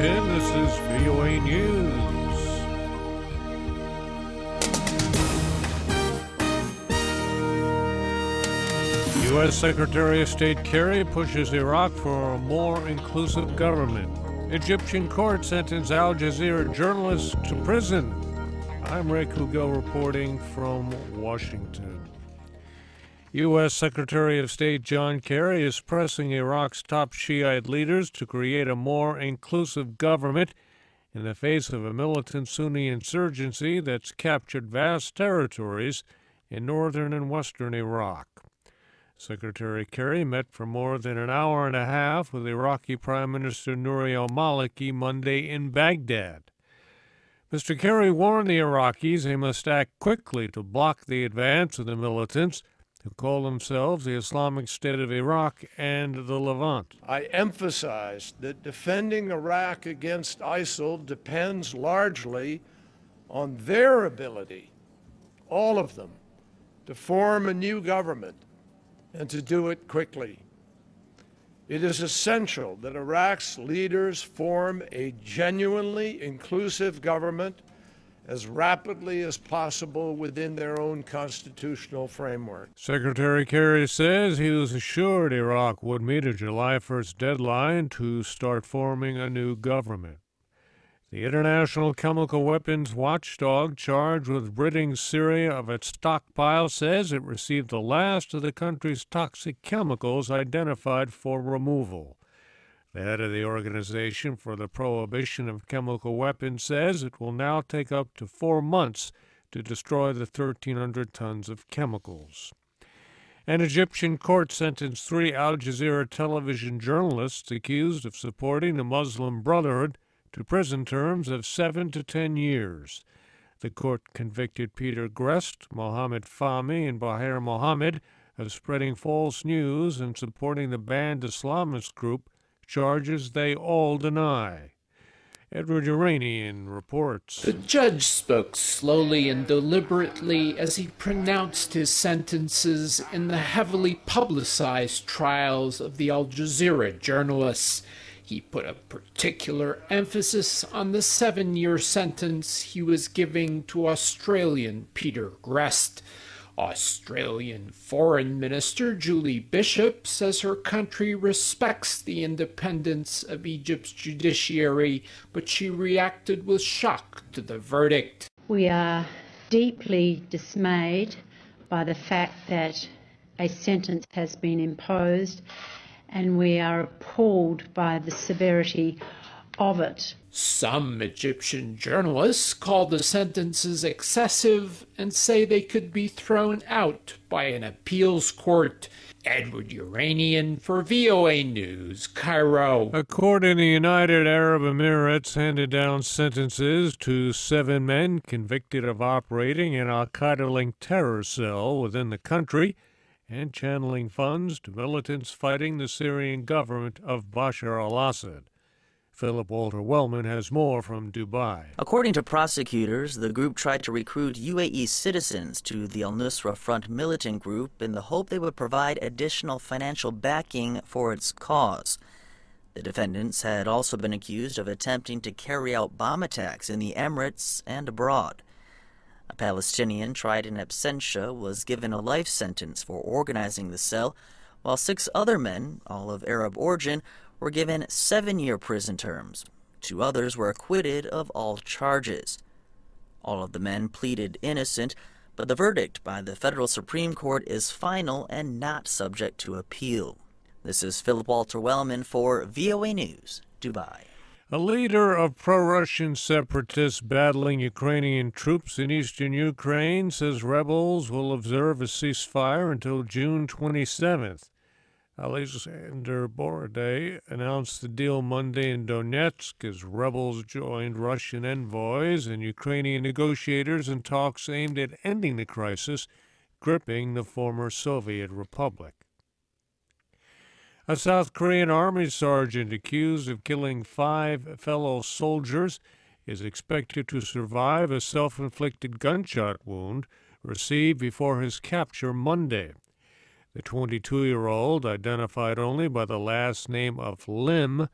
Washington, this is VOA News. U.S. Secretary of State Kerry pushes Iraq for a more inclusive government. Egyptian court sentenced Al-Jazeera journalists to prison. I'm Ray Kouguell reporting from Washington. U.S. Secretary of State John Kerry is pressing Iraq's top Shiite leaders to create a more inclusive government in the face of a militant Sunni insurgency that's captured vast territories in northern and western Iraq. Secretary Kerry met for more than an hour and a half with Iraqi Prime Minister Nouri al-Maliki Monday in Baghdad. Mr. Kerry warned the Iraqis they must act quickly to block the advance of the militants who call themselves the Islamic State of Iraq and the Levant. I emphasized that defending Iraq against ISIL depends largely on their ability, all of them, to form a new government and to do it quickly. It is essential that Iraq's leaders form a genuinely inclusive government as rapidly as possible within their own constitutional framework. Secretary Kerry says he was assured Iraq would meet a July 1st deadline to start forming a new government. The International Chemical Weapons Watchdog, charged with ridding Syria of its stockpile, says it received the last of the country's toxic chemicals identified for removal. The head of the Organization for the Prohibition of Chemical Weapons says it will now take up to 4 months to destroy the 1,300 tons of chemicals. An Egyptian court sentenced 3 Al Jazeera television journalists accused of supporting the Muslim Brotherhood to prison terms of 7 to 10 years. The court convicted Peter Grest, Mohammed Fahmy, and Bahir Mohammed of spreading false news and supporting the banned Islamist group, charges they all deny. Edward Uranian reports. The judge spoke slowly and deliberately as he pronounced his sentences in the heavily publicized trials of the Al Jazeera journalists. He put a particular emphasis on the 7-year sentence he was giving to Australian Peter Grest. Australian Foreign Minister Julie Bishop says her country respects the independence of Egypt's judiciary, but she reacted with shock to the verdict. We are deeply dismayed by the fact that a sentence has been imposed, and we are appalled by the severity of it. Some Egyptian journalists call the sentences excessive and say they could be thrown out by an appeals court. Edward Uranian for VOA News, Cairo. A court in the United Arab Emirates handed down sentences to 7 men convicted of operating an al-Qaeda-linked terror cell within the country and channeling funds to militants fighting the Syrian government of Bashar al-Assad. Philip Walter Wellman has more from Dubai. According to prosecutors, the group tried to recruit UAE citizens to the al-Nusra Front militant group in the hope they would provide additional financial backing for its cause. The defendants had also been accused of attempting to carry out bomb attacks in the Emirates and abroad. A Palestinian tried in absentia was given a life sentence for organizing the cell, while 6 other men, all of Arab origin, were given 7-year prison terms. 2 others were acquitted of all charges. All of the men pleaded innocent, but the verdict by the federal Supreme Court is final and not subject to appeal. This is Philip Walter Wellman for VOA News, Dubai. A leader of pro-Russian separatists battling Ukrainian troops in eastern Ukraine says rebels will observe a ceasefire until June 27th. Alexander Borodai announced the deal Monday in Donetsk as rebels joined Russian envoys and Ukrainian negotiators in talks aimed at ending the crisis gripping the former Soviet republic. A South Korean army sergeant accused of killing 5 fellow soldiers is expected to survive a self-inflicted gunshot wound received before his capture Monday. The 22-year-old, identified only by the last name of Lim,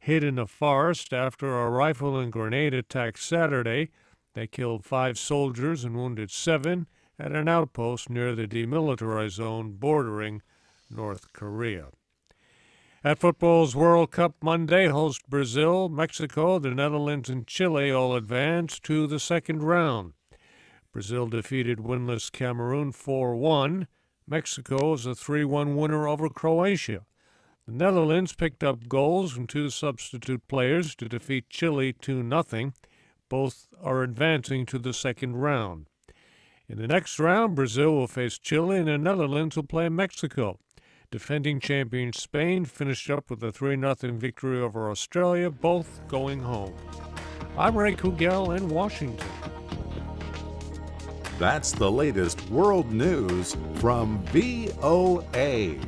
hid in a forest after a rifle and grenade attack Saturday. They killed 5 soldiers and wounded 7 at an outpost near the demilitarized zone bordering North Korea. At football's World Cup Monday, host Brazil, Mexico, the Netherlands, and Chile all advanced to the second round. Brazil defeated winless Cameroon 4-1. Mexico is a 3-1 winner over Croatia. The Netherlands picked up goals from 2 substitute players to defeat Chile 2-0. Both are advancing to the second round. In the next round, Brazil will face Chile and the Netherlands will play Mexico. Defending champion Spain finished up with a 3-0 victory over Australia, both going home. I'm Ray Kouguell in Washington. That's the latest world news from VOA.